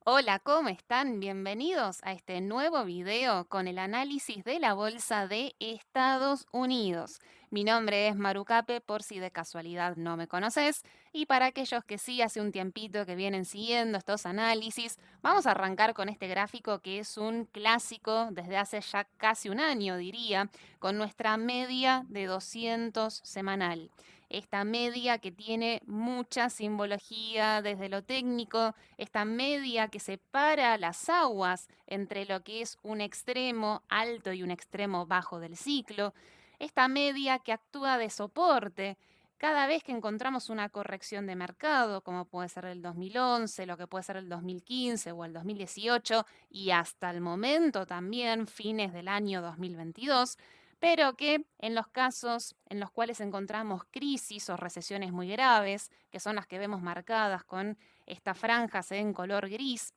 Hola, ¿cómo están? Bienvenidos a este nuevo video con el análisis de la bolsa de Estados Unidos. Mi nombre es Marucape, por si de casualidad no me conoces, y para aquellos que sí hace un tiempito que vienen siguiendo estos análisis, vamos a arrancar con este gráfico que es un clásico desde hace ya casi un año, diría, con nuestra media de 200 semanal. Esta media que tiene mucha simbología desde lo técnico, esta media que separa las aguas entre lo que es un extremo alto y un extremo bajo del ciclo, esta media que actúa de soporte cada vez que encontramos una corrección de mercado, como puede ser el 2011, lo que puede ser el 2015 o el 2018 y hasta el momento también fines del año 2022, pero que en los casos en los cuales encontramos crisis o recesiones muy graves, que son las que vemos marcadas con estas franjas en color gris,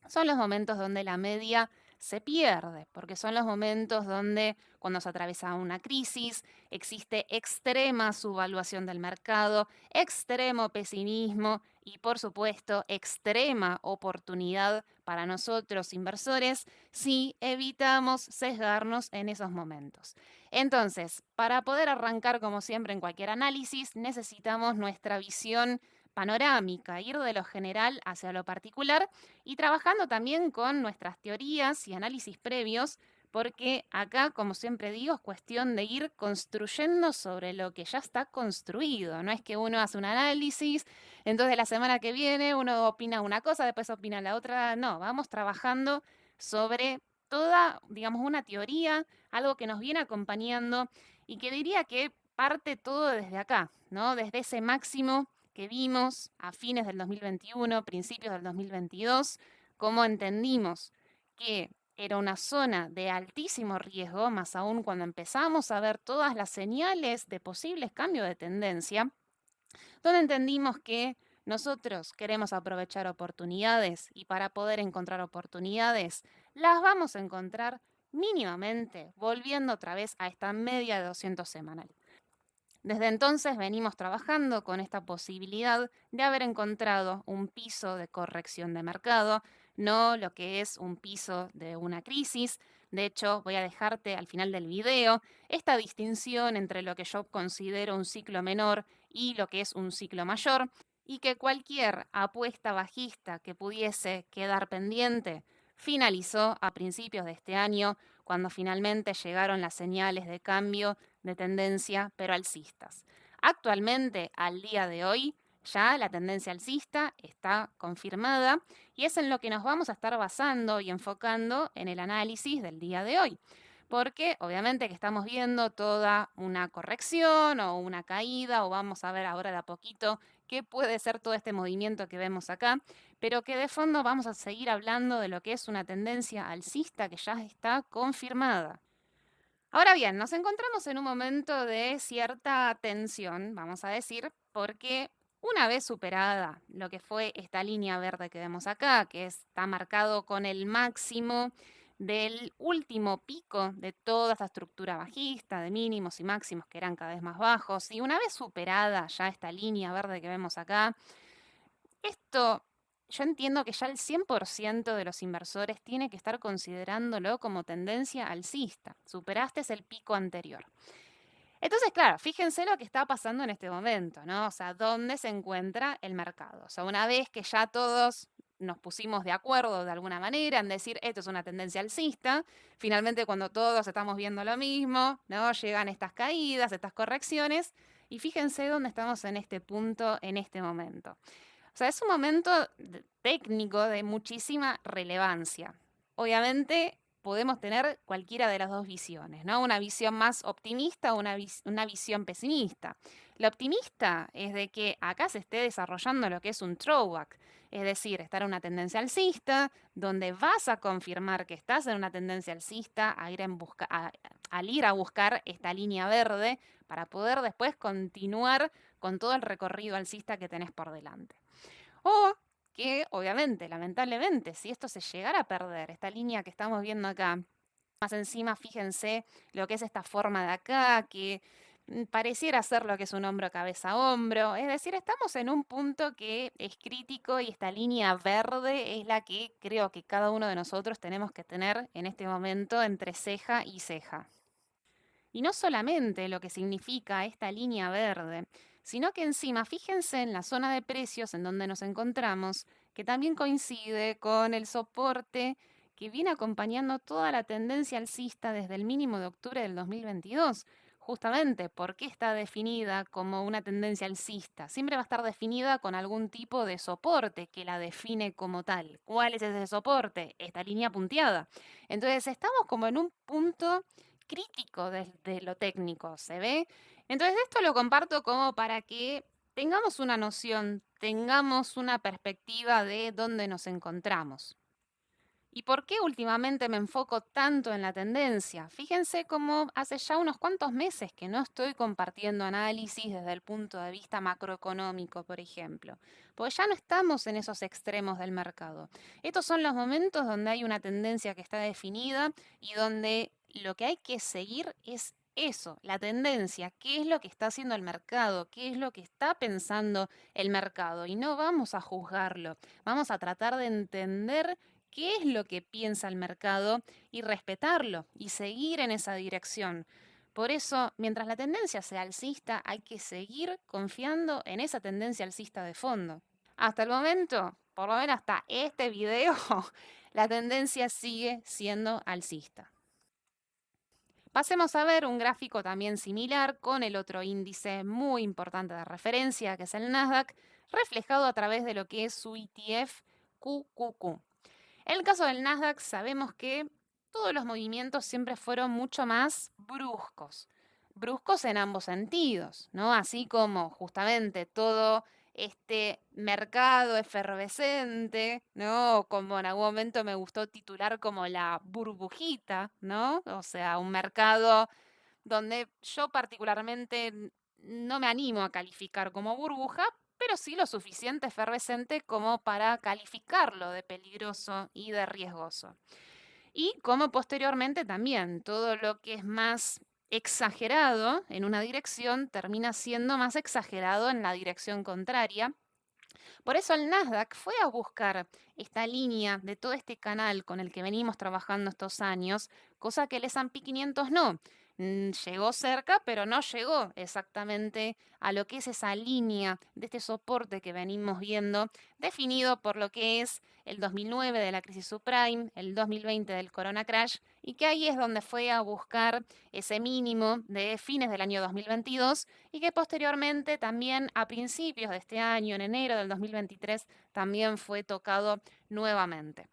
son los momentos donde la media se pierde, porque son los momentos donde cuando se atraviesa una crisis existe extrema subvaluación del mercado, extremo pesimismo y por supuesto extrema oportunidad para nosotros inversores si evitamos sesgarnos en esos momentos. Entonces, para poder arrancar como siempre en cualquier análisis, necesitamos nuestra visión panorámica, ir de lo general hacia lo particular y trabajando también con nuestras teorías y análisis previos, porque acá, como siempre digo, es cuestión de ir construyendo sobre lo que ya está construido. No es que uno hace un análisis, entonces la semana que viene uno opina una cosa, después opina la otra. No, vamos trabajando sobre toda, digamos, una teoría, algo que nos viene acompañando y que diría que parte todo desde acá, ¿no? Desde ese máximo que vimos a fines del 2021, principios del 2022, cómo entendimos que era una zona de altísimo riesgo, más aún cuando empezamos a ver todas las señales de posibles cambios de tendencia, donde entendimos que nosotros queremos aprovechar oportunidades y para poder encontrar oportunidades las vamos a encontrar mínimamente volviendo otra vez a esta media de 200 semanal. Desde entonces venimos trabajando con esta posibilidad de haber encontrado un piso de corrección de mercado, no lo que es un piso de una crisis. De hecho, voy a dejarte al final del video esta distinción entre lo que yo considero un ciclo menor y lo que es un ciclo mayor, y que cualquier apuesta bajista que pudiese quedar pendiente finalizó a principios de este año, cuando finalmente llegaron las señales de cambio de tendencia, pero alcistas. Actualmente, al día de hoy, ya la tendencia alcista está confirmada y es en lo que nos vamos a estar basando y enfocando en el análisis del día de hoy. Porque obviamente que estamos viendo toda una corrección o una caída, o vamos a ver ahora de a poquito qué puede ser todo este movimiento que vemos acá, pero que de fondo vamos a seguir hablando de lo que es una tendencia alcista que ya está confirmada. Ahora bien, nos encontramos en un momento de cierta tensión, vamos a decir, porque una vez superada lo que fue esta línea verde que vemos acá, que está marcado con el máximo del último pico de toda esta estructura bajista, de mínimos y máximos que eran cada vez más bajos, y una vez superada ya esta línea verde que vemos acá, esto, yo entiendo que ya el 100% de los inversores tiene que estar considerándolo como tendencia alcista. Superaste el pico anterior. Entonces, claro, fíjense lo que está pasando en este momento, ¿no? O sea, ¿dónde se encuentra el mercado? O sea, una vez que ya todos nos pusimos de acuerdo de alguna manera en decir esto es una tendencia alcista, finalmente cuando todos estamos viendo lo mismo, ¿no? Llegan estas caídas, estas correcciones, y fíjense dónde estamos en este punto, en este momento. O sea, es un momento técnico de muchísima relevancia. Obviamente podemos tener cualquiera de las dos visiones, ¿no? Una visión más optimista o una visión pesimista. La optimista es de que acá se esté desarrollando lo que es un throwback, es decir, estar en una tendencia alcista, donde vas a confirmar que estás en una tendencia alcista al ir a buscar esta línea verde para poder después continuar con todo el recorrido alcista que tenés por delante. O que, obviamente, lamentablemente, si esto se llegara a perder, esta línea que estamos viendo acá, más encima, fíjense lo que es esta forma de acá, que pareciera ser lo que es un hombro, cabeza, hombro. Es decir, estamos en un punto que es crítico y esta línea verde es la que creo que cada uno de nosotros tenemos que tener en este momento entre ceja y ceja. Y no solamente lo que significa esta línea verde, sino que encima fíjense en la zona de precios en donde nos encontramos, que también coincide con el soporte que viene acompañando toda la tendencia alcista desde el mínimo de octubre del 2022. Justamente, ¿por qué está definida como una tendencia alcista? Siempre va a estar definida con algún tipo de soporte que la define como tal. ¿Cuál es ese soporte? Esta línea punteada. Entonces, estamos como en un punto crítico desde lo técnico, ¿se ve? Entonces esto lo comparto como para que tengamos una noción, tengamos una perspectiva de dónde nos encontramos. ¿Y por qué últimamente me enfoco tanto en la tendencia? Fíjense cómo hace ya unos cuantos meses que no estoy compartiendo análisis desde el punto de vista macroeconómico, por ejemplo, porque ya no estamos en esos extremos del mercado. Estos son los momentos donde hay una tendencia que está definida y donde lo que hay que seguir es eso, la tendencia, qué es lo que está haciendo el mercado, qué es lo que está pensando el mercado. Y no vamos a juzgarlo, vamos a tratar de entender qué es lo que piensa el mercado y respetarlo y seguir en esa dirección. Por eso, mientras la tendencia sea alcista, hay que seguir confiando en esa tendencia alcista de fondo. Hasta el momento, por lo menos hasta este video, la tendencia sigue siendo alcista. Pasemos a ver un gráfico también similar con el otro índice muy importante de referencia, que es el Nasdaq, reflejado a través de lo que es su ETF QQQ. En el caso del Nasdaq sabemos que todos los movimientos siempre fueron mucho más bruscos, bruscos en ambos sentidos, ¿no? Así como justamente todo este mercado efervescente, ¿no? Como en algún momento me gustó titular como la burbujita, ¿no? O sea, un mercado donde yo particularmente no me animo a calificar como burbuja, pero sí lo suficiente efervescente como para calificarlo de peligroso y de riesgoso. Y como posteriormente también todo lo que es más exagerado en una dirección termina siendo más exagerado en la dirección contraria. Por eso el Nasdaq fue a buscar esta línea de todo este canal con el que venimos trabajando estos años, cosa que el S&P 500 no. Llegó cerca, pero no llegó exactamente a lo que es esa línea de este soporte que venimos viendo, definido por lo que es el 2009 de la crisis subprime, el 2020 del Corona Crash, y que ahí es donde fue a buscar ese mínimo de fines del año 2022 y que posteriormente también a principios de este año, en enero del 2023, también fue tocado nuevamente.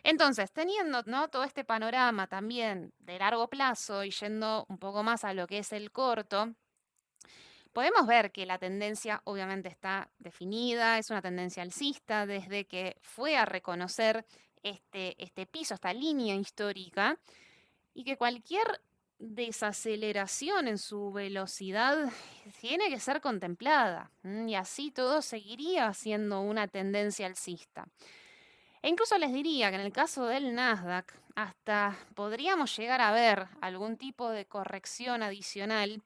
Entonces, teniendo, ¿no?, todo este panorama también de largo plazo y yendo un poco más a lo que es el corto, podemos ver que la tendencia obviamente está definida, es una tendencia alcista desde que fue a reconocer este piso, esta línea histórica, y que cualquier desaceleración en su velocidad tiene que ser contemplada, y así todo seguiría siendo una tendencia alcista. E incluso les diría que en el caso del Nasdaq, hasta podríamos llegar a ver algún tipo de corrección adicional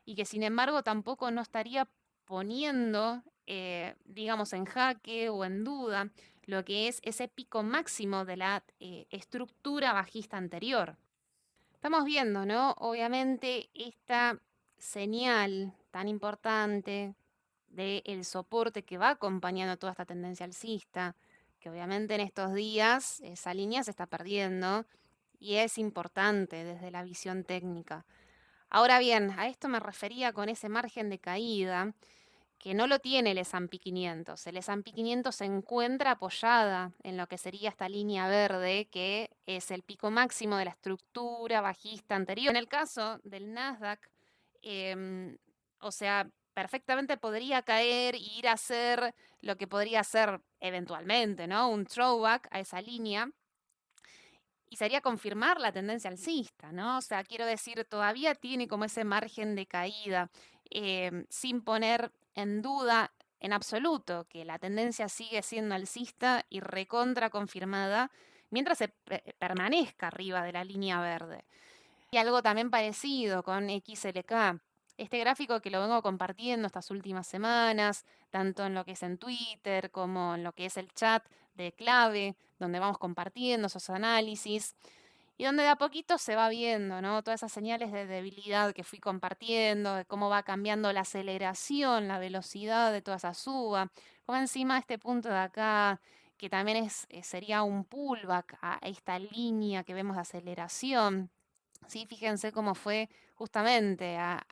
y que sin embargo tampoco no estaría poniendo, digamos, en jaque o en duda lo que es ese pico máximo de la estructura bajista anterior. Estamos viendo, ¿no? Obviamente esta señal tan importante del soporte que va acompañando toda esta tendencia alcista, que obviamente en estos días esa línea se está perdiendo y es importante desde la visión técnica. Ahora bien, a esto me refería con ese margen de caída que no lo tiene el S&P 500. El S&P 500 se encuentra apoyada en lo que sería esta línea verde, que es el pico máximo de la estructura bajista anterior. En el caso del Nasdaq, o sea, perfectamente podría caer y ir a hacer lo que podría ser eventualmente, ¿no?, un throwback a esa línea. Y sería confirmar la tendencia alcista, ¿no? O sea, quiero decir, todavía tiene como ese margen de caída, sin poner en duda en absoluto que la tendencia sigue siendo alcista y recontra confirmada mientras se permanezca arriba de la línea verde. Y algo también parecido con XLK. Este gráfico que lo vengo compartiendo estas últimas semanas, tanto en lo que es en Twitter como en lo que es el chat de clave, donde vamos compartiendo esos análisis y donde de a poquito se va viendo, ¿no? Todas esas señales de debilidad que fui compartiendo, de cómo va cambiando la aceleración, la velocidad de toda esa suba, como encima este punto de acá, que también sería un pullback a esta línea que vemos de aceleración. Sí, fíjense cómo fue justamente a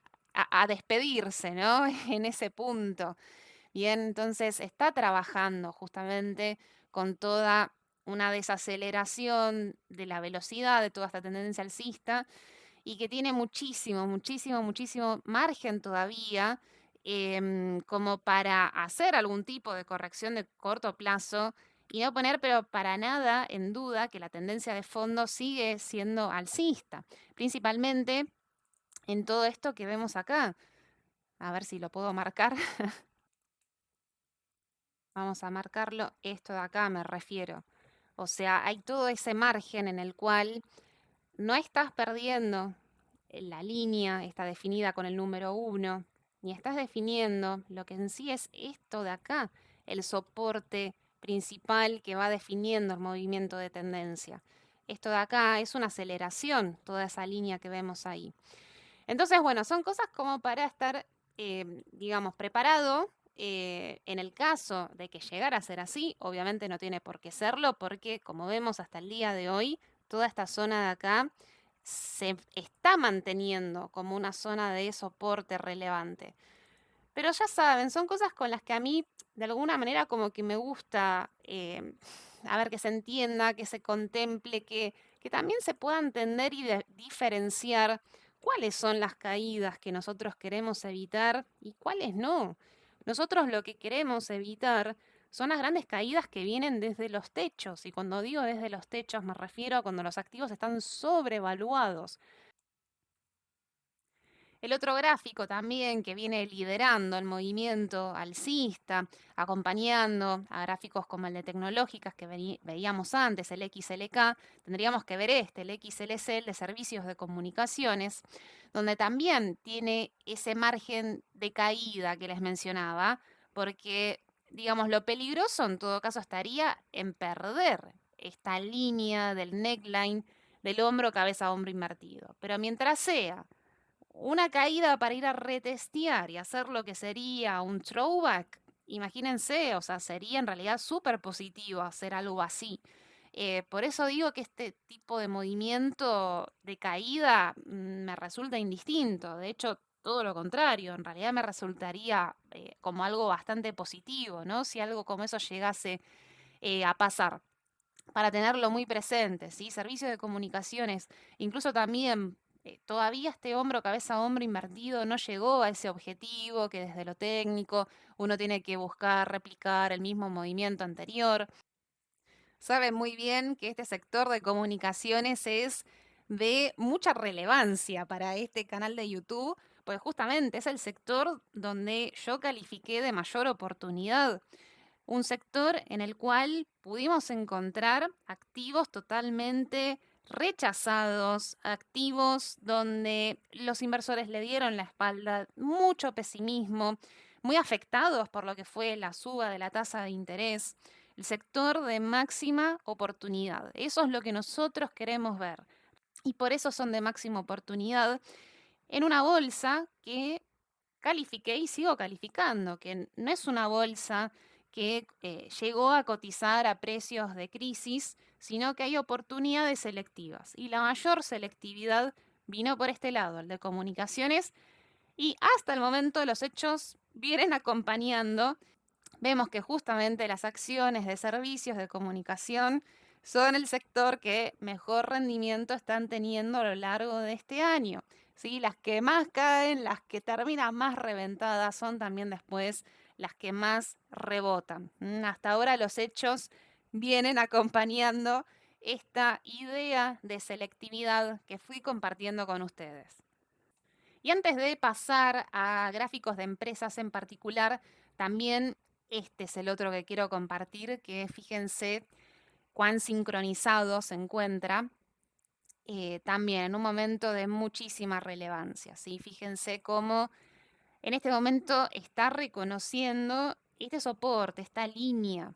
despedirse, ¿no? En ese punto. Bien, entonces está trabajando justamente con toda una desaceleración de la velocidad de toda esta tendencia alcista y que tiene muchísimo, muchísimo, muchísimo margen todavía como para hacer algún tipo de corrección de corto plazo y no poner, pero para nada en duda que la tendencia de fondo sigue siendo alcista, principalmente en todo esto que vemos acá. A ver si lo puedo marcar. Vamos a marcarlo. Esto de acá me refiero. O sea, hay todo ese margen en el cual no estás perdiendo la línea, está definida con el número uno, ni estás definiendo lo que en sí es esto de acá, el soporte principal que va definiendo el movimiento de tendencia. Esto de acá es una aceleración, toda esa línea que vemos ahí. Entonces, bueno, son cosas como para estar, digamos, preparado en el caso de que llegara a ser así. Obviamente no tiene por qué serlo porque, como vemos hasta el día de hoy, toda esta zona de acá se está manteniendo como una zona de soporte relevante. Pero ya saben, son cosas con las que a mí, de alguna manera, como que me gusta, a ver, que se entienda, que se contemple, que también se pueda entender y diferenciar cuáles son las caídas que nosotros queremos evitar y cuáles no. Nosotros lo que queremos evitar son las grandes caídas que vienen desde los techos. Y cuando digo desde los techos me refiero a cuando los activos están sobrevaluados. El otro gráfico también que viene liderando el movimiento alcista, acompañando a gráficos como el de tecnológicas que veíamos antes, el XLK, tendríamos que ver este, el XLC, el de servicios de comunicaciones, donde también tiene ese margen de caída que les mencionaba, porque, digamos, lo peligroso en todo caso estaría en perder esta línea del neckline del hombro, cabeza, hombro invertido. Pero mientras sea una caída para ir a retestear y hacer lo que sería un throwback, imagínense, o sea, sería en realidad súper positivo hacer algo así. Por eso digo que este tipo de movimiento de caída me resulta indistinto. De hecho, todo lo contrario, en realidad me resultaría como algo bastante positivo, ¿no? Si algo como eso llegase a pasar para tenerlo muy presente, ¿sí? Servicios de comunicaciones, incluso también todavía este hombro, cabeza, hombro invertido no llegó a ese objetivo que desde lo técnico uno tiene que buscar replicar el mismo movimiento anterior. Saben muy bien que este sector de comunicaciones es de mucha relevancia para este canal de YouTube, pues justamente es el sector donde yo califiqué de mayor oportunidad, un sector en el cual pudimos encontrar activos totalmente rechazados, activos donde los inversores le dieron la espalda, mucho pesimismo, muy afectados por lo que fue la suba de la tasa de interés, el sector de máxima oportunidad. Eso es lo que nosotros queremos ver. Y por eso son de máxima oportunidad en una bolsa que califiqué y sigo calificando, que no es una bolsa que llegó a cotizar a precios de crisis, sino que hay oportunidades selectivas. Y la mayor selectividad vino por este lado, el de comunicaciones, y hasta el momento los hechos vienen acompañando. Vemos que justamente las acciones de servicios de comunicación son el sector que mejor rendimiento están teniendo a lo largo de este año. ¿Sí? Las que más caen, las que terminan más reventadas son también después las que más rebotan. Hasta ahora los hechos vienen acompañando esta idea de selectividad que fui compartiendo con ustedes. Y antes de pasar a gráficos de empresas en particular, también este es el otro que quiero compartir, que fíjense cuán sincronizado se encuentra. también en un momento de muchísima relevancia, ¿sí? Fíjense cómo en este momento está reconociendo este soporte, esta línea,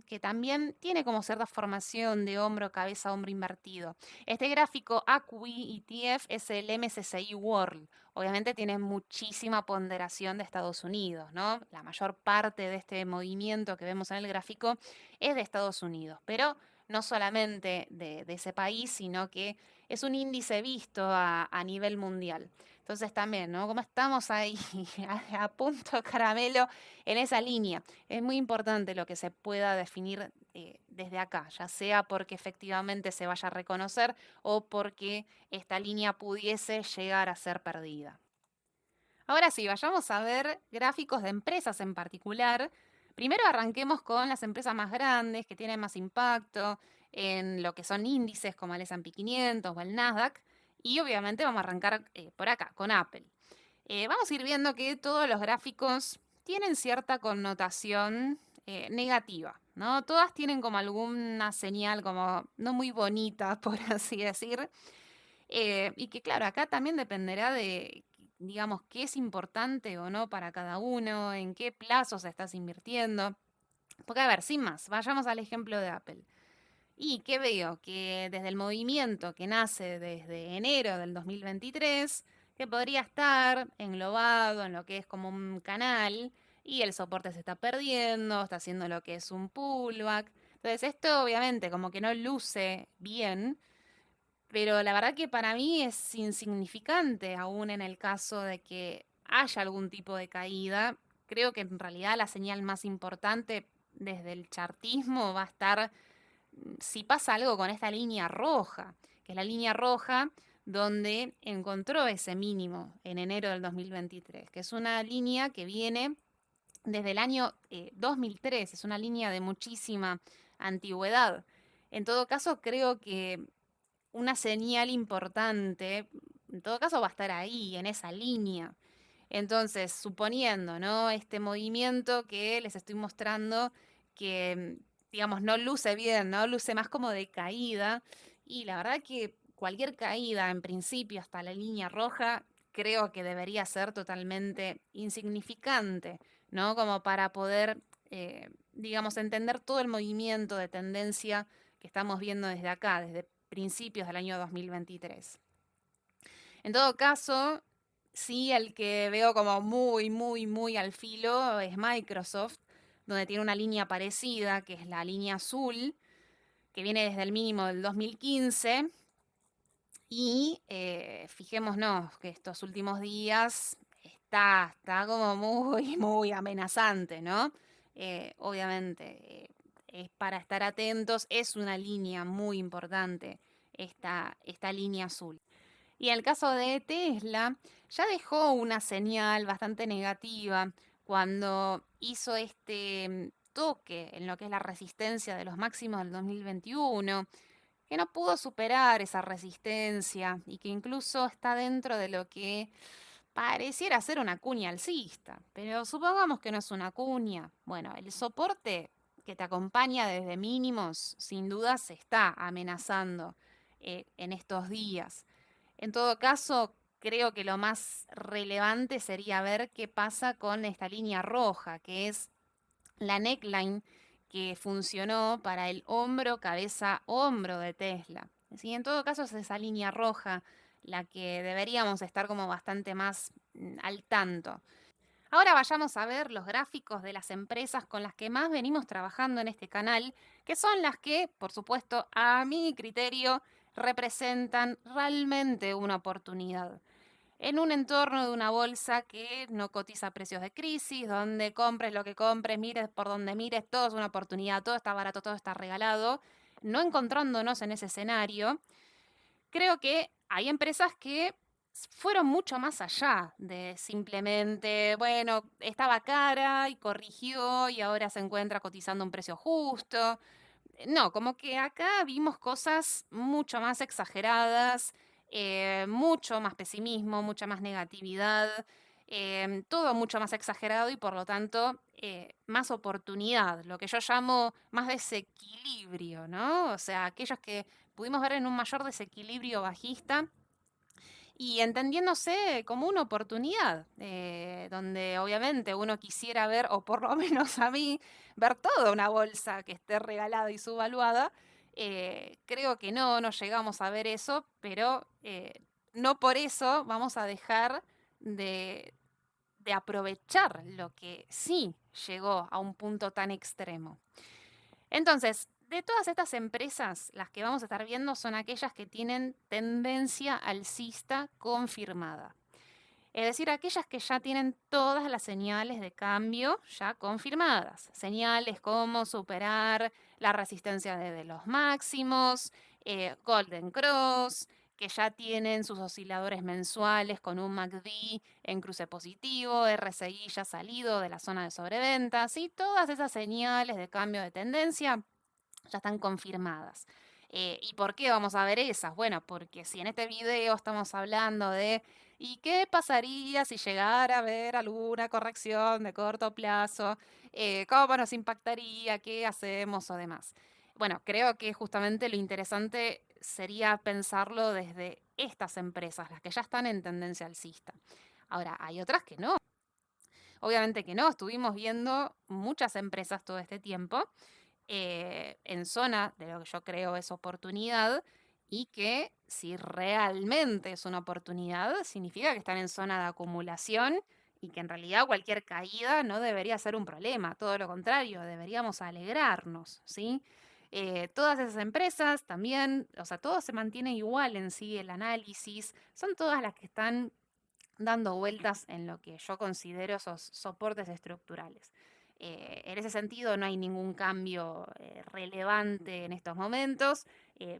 que también tiene como cierta formación de hombro, cabeza, hombro invertido. Este gráfico ACWI ETF es el MSCI World. Obviamente tiene muchísima ponderación de Estados Unidos, ¿no? La mayor parte de este movimiento que vemos en el gráfico es de Estados Unidos, pero no solamente de ese país, sino que es un índice visto a nivel mundial. Entonces también, ¿no? Como estamos ahí a punto caramelo en esa línea, es muy importante lo que se pueda definir desde acá, ya sea porque efectivamente se vaya a reconocer o porque esta línea pudiese llegar a ser perdida. Ahora sí, vayamos a ver gráficos de empresas en particular. Primero arranquemos con las empresas más grandes que tienen más impacto en lo que son índices como el S&P 500 o el Nasdaq. Y obviamente vamos a arrancar por acá, con Apple. Vamos a ir viendo que todos los gráficos tienen cierta connotación negativa, ¿no? Todas tienen como alguna señal como no muy bonita, por así decir. Y que claro, acá también dependerá de, digamos, qué es importante o no para cada uno, en qué plazos estás invirtiendo. Porque a ver, sin más, vayamos al ejemplo de Apple. ¿Y qué veo? Que desde el movimiento que nace desde enero del 2023, que podría estar englobado en lo que es como un canal, y el soporte se está perdiendo, está haciendo lo que es un pullback. Entonces esto obviamente como que no luce bien, pero la verdad que para mí es insignificante aún en el caso de que haya algún tipo de caída. Creo que en realidad la señal más importante desde el chartismo va a estar si pasa algo con esta línea roja, que es la línea roja donde encontró ese mínimo en enero del 2023, que es una línea que viene desde el año 2003, es una línea de muchísima antigüedad. En todo caso, creo que una señal importante, en todo caso va a estar ahí, en esa línea. Entonces, suponiendo, ¿no? Este movimiento que les estoy mostrando que, digamos, no luce bien, ¿no? Luce más como de caída. Y la verdad que cualquier caída, en principio, hasta la línea roja, creo que debería ser totalmente insignificante, ¿no? Como para poder, digamos, entender todo el movimiento de tendencia que estamos viendo desde acá, desde principios del año 2023. En todo caso, sí, el que veo como muy, muy, muy al filo es Microsoft, donde tiene una línea parecida, que es la línea azul, que viene desde el mínimo del 2015. Y fijémonos que estos últimos días está como muy, muy amenazante, ¿no? Obviamente, es para estar atentos, es una línea muy importante, esta línea azul. Y en el caso de Tesla, ya dejó una señal bastante negativa cuando hizo este toque en lo que es la resistencia de los máximos del 2021, que no pudo superar esa resistencia y que incluso está dentro de lo que pareciera ser una cuña alcista. Pero supongamos que no es una cuña. Bueno, el soporte que te acompaña desde mínimos, sin duda, se está amenazando en estos días. En todo caso, creo que lo más relevante sería ver qué pasa con esta línea roja, que es la neckline que funcionó para el hombro, cabeza, hombro de Tesla. ¿Sí? En todo caso, es esa línea roja la que deberíamos estar como bastante más al tanto. Ahora vayamos a ver los gráficos de las empresas con las que más venimos trabajando en este canal, que son las que, por supuesto, a mi criterio, representan realmente una oportunidad. En un entorno de una bolsa que no cotiza a precios de crisis, donde compres lo que compres, mires por donde mires, todo es una oportunidad, todo está barato, todo está regalado, no encontrándonos en ese escenario, creo que hay empresas que fueron mucho más allá de simplemente, bueno, estaba cara y corrigió y ahora se encuentra cotizando a un precio justo. No, como que acá vimos cosas mucho más exageradas, mucho más pesimismo, mucha más negatividad. todo mucho más exagerado y por lo tanto más oportunidad, lo que yo llamo más desequilibrio, ¿no? O sea, aquellos que pudimos ver en un mayor desequilibrio bajista y entendiéndose como una oportunidad, donde obviamente uno quisiera ver, o por lo menos a mí, ver toda una bolsa que esté regalada y subvaluada. Creo que no llegamos a ver eso, pero no por eso vamos a dejar de, de aprovechar lo que sí llegó a un punto tan extremo. Entonces, de todas estas empresas, las que vamos a estar viendo son aquellas que tienen tendencia alcista confirmada. Es decir, aquellas que ya tienen todas las señales de cambio ya confirmadas. Señales como superar la resistencia de los máximos, Golden Cross, que ya tienen sus osciladores mensuales con un MACD en cruce positivo, RSI ya salido de la zona de sobreventas y todas esas señales de cambio de tendencia ya están confirmadas. ¿Y por qué vamos a ver esas? Bueno, porque si en este video estamos hablando de ¿y qué pasaría si llegara a haber alguna corrección de corto plazo? ¿Cómo nos impactaría? ¿Qué hacemos o demás? Bueno, creo que justamente lo interesante sería pensarlo desde estas empresas, las que ya están en tendencia alcista. Ahora, hay otras que no. Obviamente que no, estuvimos viendo muchas empresas todo este tiempo en zona de lo que yo creo es oportunidad y que si realmente es una oportunidad, significa que están en zona de acumulación y que en realidad cualquier caída no debería ser un problema, todo lo contrario, deberíamos alegrarnos, ¿sí? Todas esas empresas también, o sea, todo se mantiene igual en sí, el análisis, son todas las que están dando vueltas en lo que yo considero esos soportes estructurales. En ese sentido no hay ningún cambio relevante en estos momentos.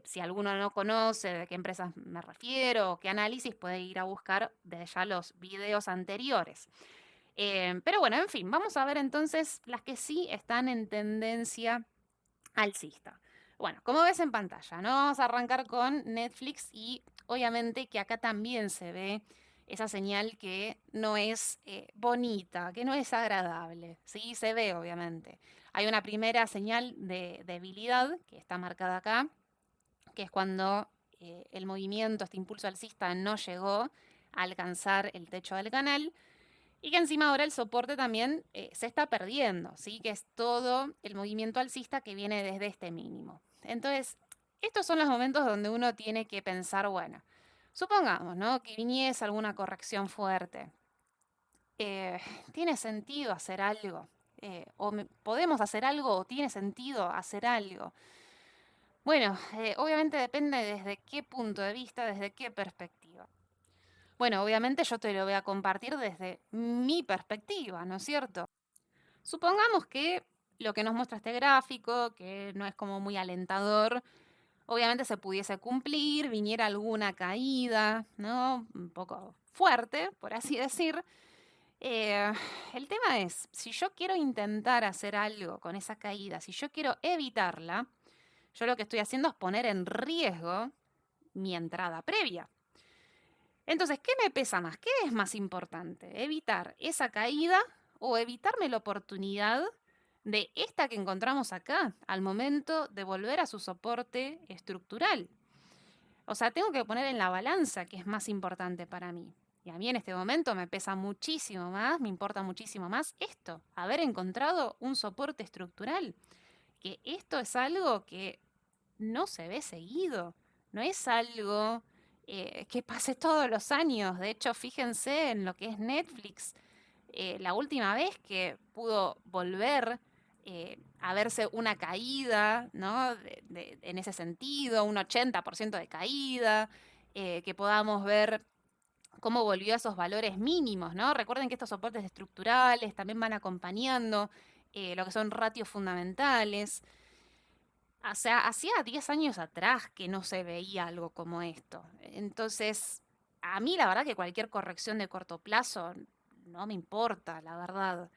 Si alguno no conoce de qué empresas me refiero o qué análisis, puede ir a buscar desde ya los videos anteriores. Pero bueno, en fin, vamos a ver entonces las que sí están en tendencia alcista. Bueno, como ves en pantalla, ¿no? Vamos a arrancar con Netflix y obviamente que acá también se ve esa señal que no es bonita, que no es agradable, ¿sí? Se ve obviamente. Hay una primera señal de debilidad que está marcada acá, que es cuando el movimiento, este impulso alcista no llegó a alcanzar el techo del canal. Y que encima ahora el soporte también se está perdiendo, ¿sí? Que es todo el movimiento alcista que viene desde este mínimo. Entonces, estos son los momentos donde uno tiene que pensar, bueno, supongamos, ¿no? Que viniese alguna corrección fuerte. Eh, ¿Tiene sentido hacer algo? ¿Podemos hacer algo o tiene sentido hacer algo? Bueno, obviamente depende desde qué punto de vista, desde qué perspectiva. Bueno, obviamente yo te lo voy a compartir desde mi perspectiva, ¿no es cierto? Supongamos que lo que nos muestra este gráfico, que no es como muy alentador, obviamente se pudiese cumplir, viniera alguna caída, ¿no? Un poco fuerte, por así decir. Eh, el tema es, si yo quiero intentar hacer algo con esa caída, si yo quiero evitarla, yo lo que estoy haciendo es poner en riesgo mi entrada previa. Entonces, ¿qué me pesa más? ¿Qué es más importante? ¿Evitar esa caída o evitarme la oportunidad de esta que encontramos acá al momento de volver a su soporte estructural? O sea, tengo que poner en la balanza qué es más importante para mí. Y a mí en este momento me pesa muchísimo más, me importa muchísimo más esto, haber encontrado un soporte estructural. Que esto es algo que no se ve seguido, no es algo que pase todos los años. De hecho, fíjense en lo que es Netflix. La última vez que pudo volver a verse una caída, ¿no? En ese sentido, un 80% de caída, que podamos ver cómo volvió a esos valores mínimos, ¿no? Recuerden que estos soportes estructurales también van acompañando lo que son ratios fundamentales. O sea, hacía 10 años atrás que no se veía algo como esto. Entonces, a mí la verdad que cualquier corrección de corto plazo no me importa, la verdad.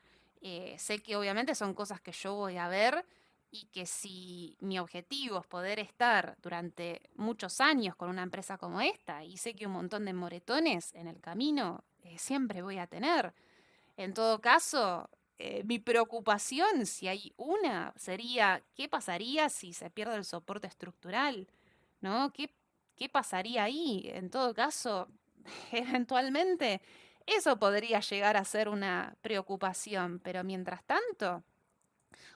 Sé que obviamente son cosas que yo voy a ver y que si mi objetivo es poder estar durante muchos años con una empresa como esta y sé que un montón de moretones en el camino, siempre voy a tener. En todo caso, mi preocupación, si hay una, sería qué pasaría si se pierde el soporte estructural, ¿no? ¿Qué pasaría ahí? En todo caso, eventualmente, eso podría llegar a ser una preocupación, pero mientras tanto,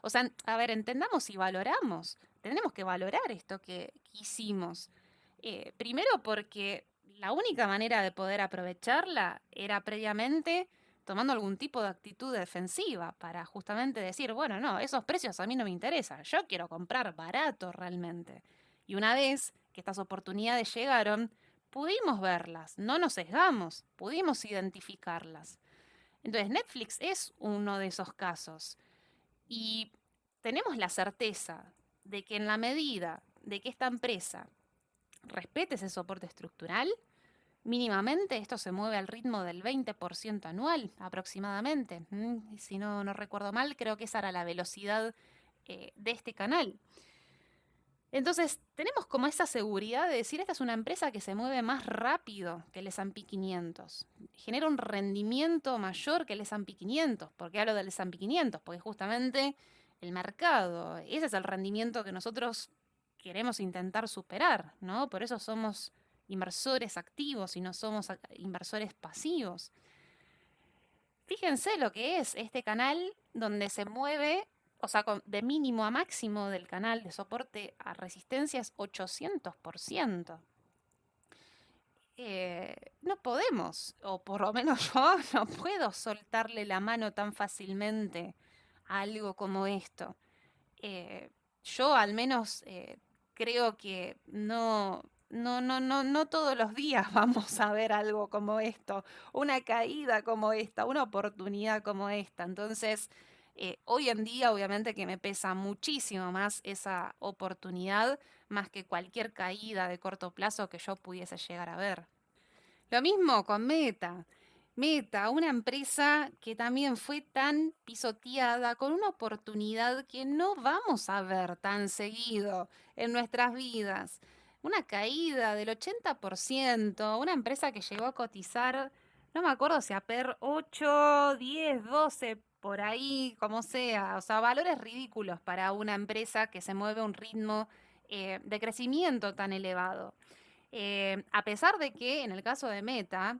o sea, a ver, entendamos y valoramos. Tenemos que valorar esto que hicimos. Primero porque la única manera de poder aprovecharla era previamente tomando algún tipo de actitud defensiva para justamente decir, bueno, no, esos precios a mí no me interesan, yo quiero comprar barato realmente. Y una vez que estas oportunidades llegaron, pudimos verlas, no nos sesgamos, pudimos identificarlas. Entonces Netflix es uno de esos casos. Y tenemos la certeza de que en la medida de que esta empresa respete ese soporte estructural, mínimamente esto se mueve al ritmo del 20% anual aproximadamente. Si no recuerdo mal, creo que esa era la velocidad de este canal. Entonces, tenemos como esa seguridad de decir, esta es una empresa que se mueve más rápido que el S&P 500. Genera un rendimiento mayor que el S&P 500. ¿Por qué hablo del S&P 500? Porque justamente el mercado, ese es el rendimiento que nosotros queremos intentar superar, ¿no? Por eso somos inversores activos y no somos inversores pasivos. Fíjense lo que es este canal donde se mueve, o sea, de mínimo a máximo del canal de soporte a resistencia es 800%. No podemos, o por lo menos yo no puedo soltarle la mano tan fácilmente a algo como esto. Eh, yo al menos creo que no todos los días vamos a ver algo como esto, una caída como esta, una oportunidad como esta. Entonces, hoy en día obviamente que me pesa muchísimo más esa oportunidad, más que cualquier caída de corto plazo que yo pudiese llegar a ver. Lo mismo con Meta. Meta, una empresa que también fue tan pisoteada con una oportunidad que no vamos a ver tan seguido en nuestras vidas. Una caída del 80%, una empresa que llegó a cotizar, no me acuerdo si a PER 8, 10, 12, por ahí, como sea. O sea, valores ridículos para una empresa que se mueve a un ritmo de crecimiento tan elevado. A pesar de que en el caso de Meta,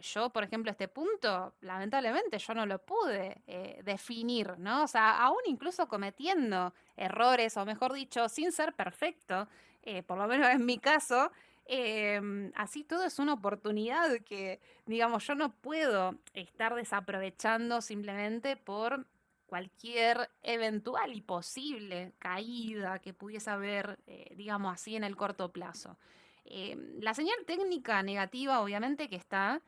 yo, por ejemplo, este punto, lamentablemente yo no lo pude definir, ¿no? O sea, aún incluso cometiendo errores, o mejor dicho, sin ser perfecto, por lo menos en mi caso, así todo es una oportunidad que, digamos, yo no puedo estar desaprovechando simplemente por cualquier eventual y posible caída que pudiese haber, digamos así, en el corto plazo. La señal técnica negativa, obviamente, que está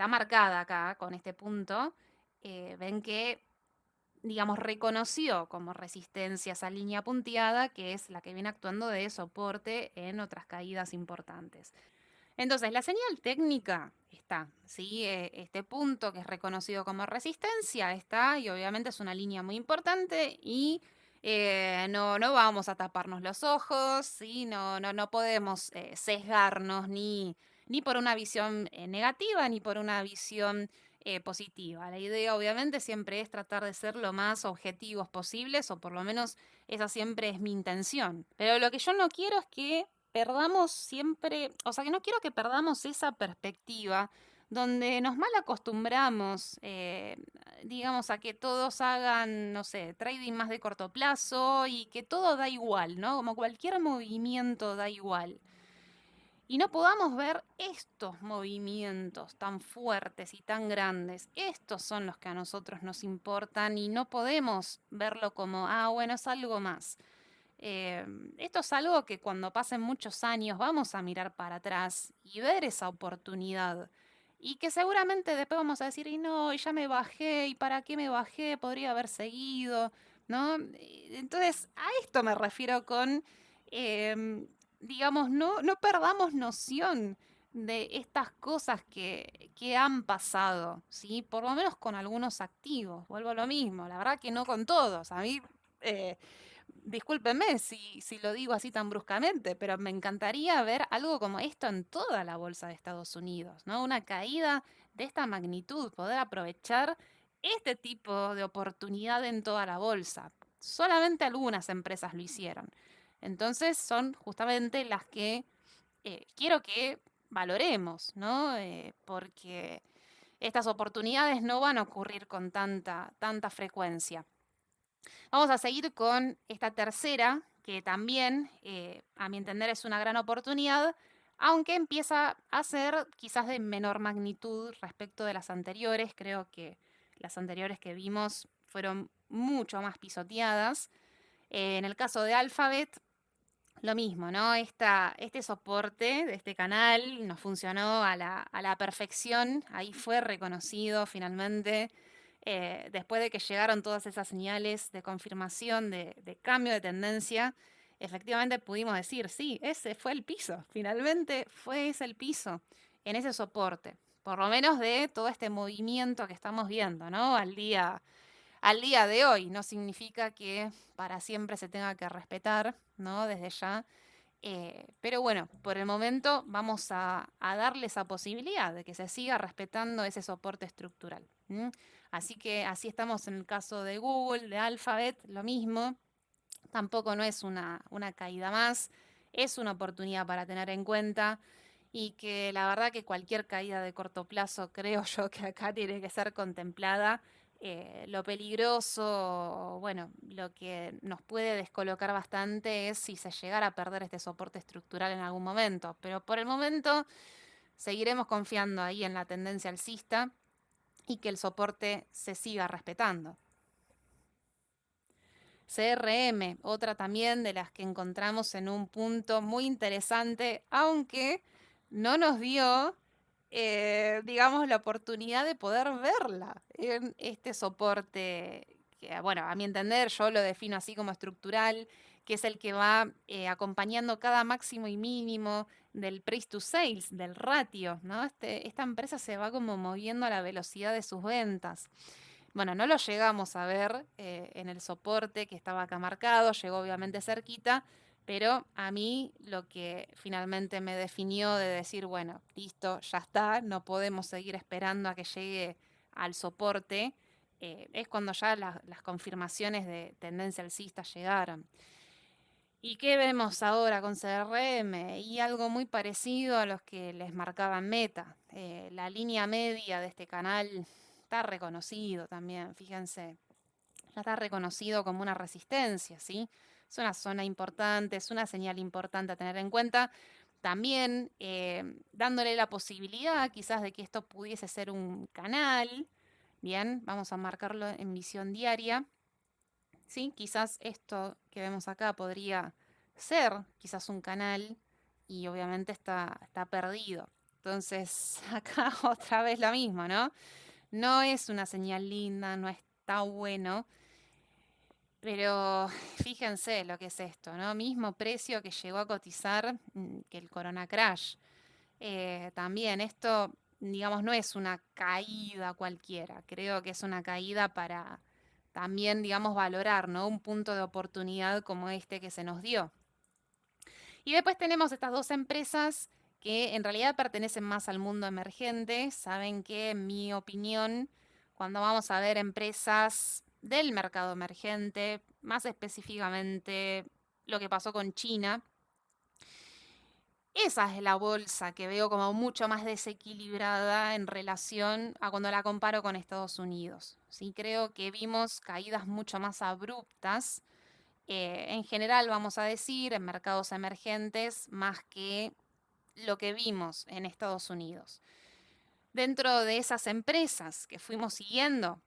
marcada acá con este punto, ven que, digamos, reconoció como resistencia esa línea punteada, que es la que viene actuando de soporte en otras caídas importantes. Entonces, la señal técnica está, ¿sí? Este punto que es reconocido como resistencia está, y obviamente es una línea muy importante y no vamos a taparnos los ojos, ¿sí? No podemos sesgarnos ni por una visión negativa ni por una visión positiva. La idea obviamente siempre es tratar de ser lo más objetivos posibles, o por lo menos esa siempre es mi intención. Pero lo que yo no quiero es que perdamos siempre, o sea, que no quiero que perdamos esa perspectiva donde nos mal acostumbramos, digamos, a que todos hagan, no sé, trading más de corto plazo y que todo da igual, ¿no? Como cualquier movimiento da igual. Y no podamos ver estos movimientos tan fuertes y tan grandes. Estos son los que a nosotros nos importan y no podemos verlo como, bueno, es algo más. Esto es algo que cuando pasen muchos años vamos a mirar para atrás y ver esa oportunidad. Y que seguramente después vamos a decir, y no, ya me bajé, ¿y para qué me bajé? Podría haber seguido, ¿no? Entonces, a esto me refiero con, digamos, no perdamos noción de estas cosas que han pasado, ¿sí? Por lo menos con algunos activos, vuelvo a lo mismo, la verdad que no con todos. A mí discúlpenme si lo digo así tan bruscamente, pero me encantaría ver algo como esto en toda la bolsa de Estados Unidos, ¿no? Una caída de esta magnitud, poder aprovechar este tipo de oportunidad en toda la bolsa. Solamente algunas empresas lo hicieron. Entonces son justamente las que quiero que valoremos, ¿no? Porque estas oportunidades no van a ocurrir con tanta frecuencia. Vamos a seguir con esta tercera, que también, a mi entender, es una gran oportunidad, aunque empieza a ser quizás de menor magnitud respecto de las anteriores. Creo que las anteriores que vimos fueron mucho más pisoteadas. En el caso de Alphabet, lo mismo, ¿no? Este soporte de este canal nos funcionó a la perfección. Ahí fue reconocido finalmente, después de que llegaron todas esas señales de confirmación, de cambio de tendencia. Efectivamente pudimos decir, sí, ese fue el piso. Finalmente fue ese el piso en ese soporte. Por lo menos de todo este movimiento que estamos viendo, ¿no? Al día de hoy. No significa que para siempre se tenga que respetar, ¿no? Desde ya. Pero bueno, por el momento vamos a darle esa posibilidad de que se siga respetando ese soporte estructural. Así que así estamos en el caso de Google, de Alphabet, lo mismo. Tampoco no es una caída más, es una oportunidad para tener en cuenta y que la verdad que cualquier caída de corto plazo creo yo que acá tiene que ser contemplada. Lo peligroso, bueno, lo que nos puede descolocar bastante es si se llegara a perder este soporte estructural en algún momento, pero por el momento seguiremos confiando ahí en la tendencia alcista y que el soporte se siga respetando. CRM, otra también de las que encontramos en un punto muy interesante, aunque no nos dio, digamos, la oportunidad de poder verla en este soporte, que, bueno, a mi entender yo lo defino así como estructural, que es el que va acompañando cada máximo y mínimo del price to sales, del ratio, ¿no? Esta empresa se va como moviendo a la velocidad de sus ventas. Bueno, no lo llegamos a ver en el soporte que estaba acá marcado, llegó obviamente cerquita, pero a mí lo que finalmente me definió de decir, bueno, listo, ya está, no podemos seguir esperando a que llegue al soporte, es cuando ya las confirmaciones de tendencia alcista llegaron. ¿Y qué vemos ahora con CRM? Y algo muy parecido a los que les marcaban Meta. La línea media de este canal está reconocido también, fíjense, ya está reconocido como una resistencia, ¿sí? Es una zona importante, es una señal importante a tener en cuenta. También dándole la posibilidad quizás de que esto pudiese ser un canal. Bien, vamos a marcarlo en visión diaria. ¿Sí? Quizás esto que vemos acá podría ser quizás un canal y obviamente está perdido. Entonces, acá otra vez lo mismo, ¿no? No es una señal linda, no está bueno, pero fíjense lo que es esto, ¿no? Mismo precio que llegó a cotizar que el Corona Crash. También esto, digamos, no es una caída cualquiera, creo que es una caída para también, digamos, valorar, ¿no? Un punto de oportunidad como este que se nos dio. Y después tenemos estas dos empresas que en realidad pertenecen más al mundo emergente. Saben que, en mi opinión, cuando vamos a ver empresas del mercado emergente, más específicamente lo que pasó con China, esa es la bolsa que veo como mucho más desequilibrada en relación a cuando la comparo con Estados Unidos. Sí, creo que vimos caídas mucho más abruptas, en general vamos a decir, en mercados emergentes, más que lo que vimos en Estados Unidos. Dentro de esas empresas que fuimos siguiendo,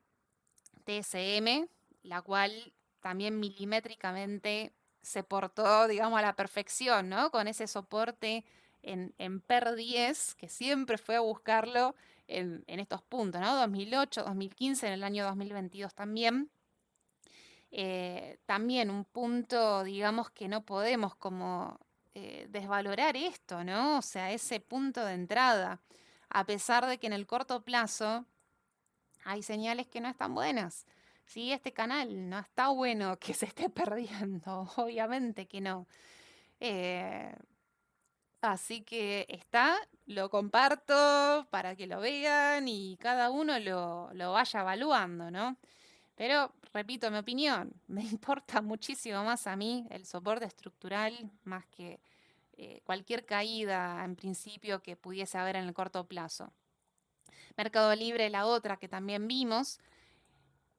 TSM, la cual también milimétricamente se portó, digamos, a la perfección, ¿no? Con ese soporte en PER 10, que siempre fue a buscarlo en estos puntos, ¿no? 2008, 2015, en el año 2022 también. También un punto, digamos, que no podemos como desvalorar esto, ¿no? O sea, ese punto de entrada, a pesar de que en el corto plazo hay señales que no están buenas. Sí, este canal no está bueno que se esté perdiendo, obviamente que no. Eh, Así que está, lo comparto para que lo vean y cada uno lo vaya evaluando, ¿no? Pero repito mi opinión, me importa muchísimo más a mí el soporte estructural más que cualquier caída en principio que pudiese haber en el corto plazo. Mercado Libre, la otra que también vimos.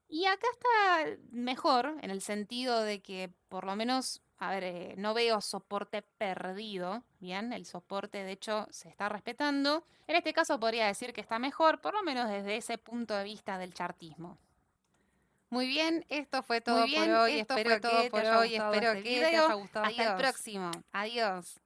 Y acá está mejor en el sentido de que por lo menos, a ver, no veo soporte perdido, ¿bien? El soporte de hecho se está respetando. En este caso podría decir que está mejor, por lo menos desde ese punto de vista del chartismo. Muy bien, esto fue Muy todo por bien, hoy. esto fue Espero todo que te por haya hoy, gustado espero este que te video. haya gustado. Hasta el Adiós. próximo. Adiós.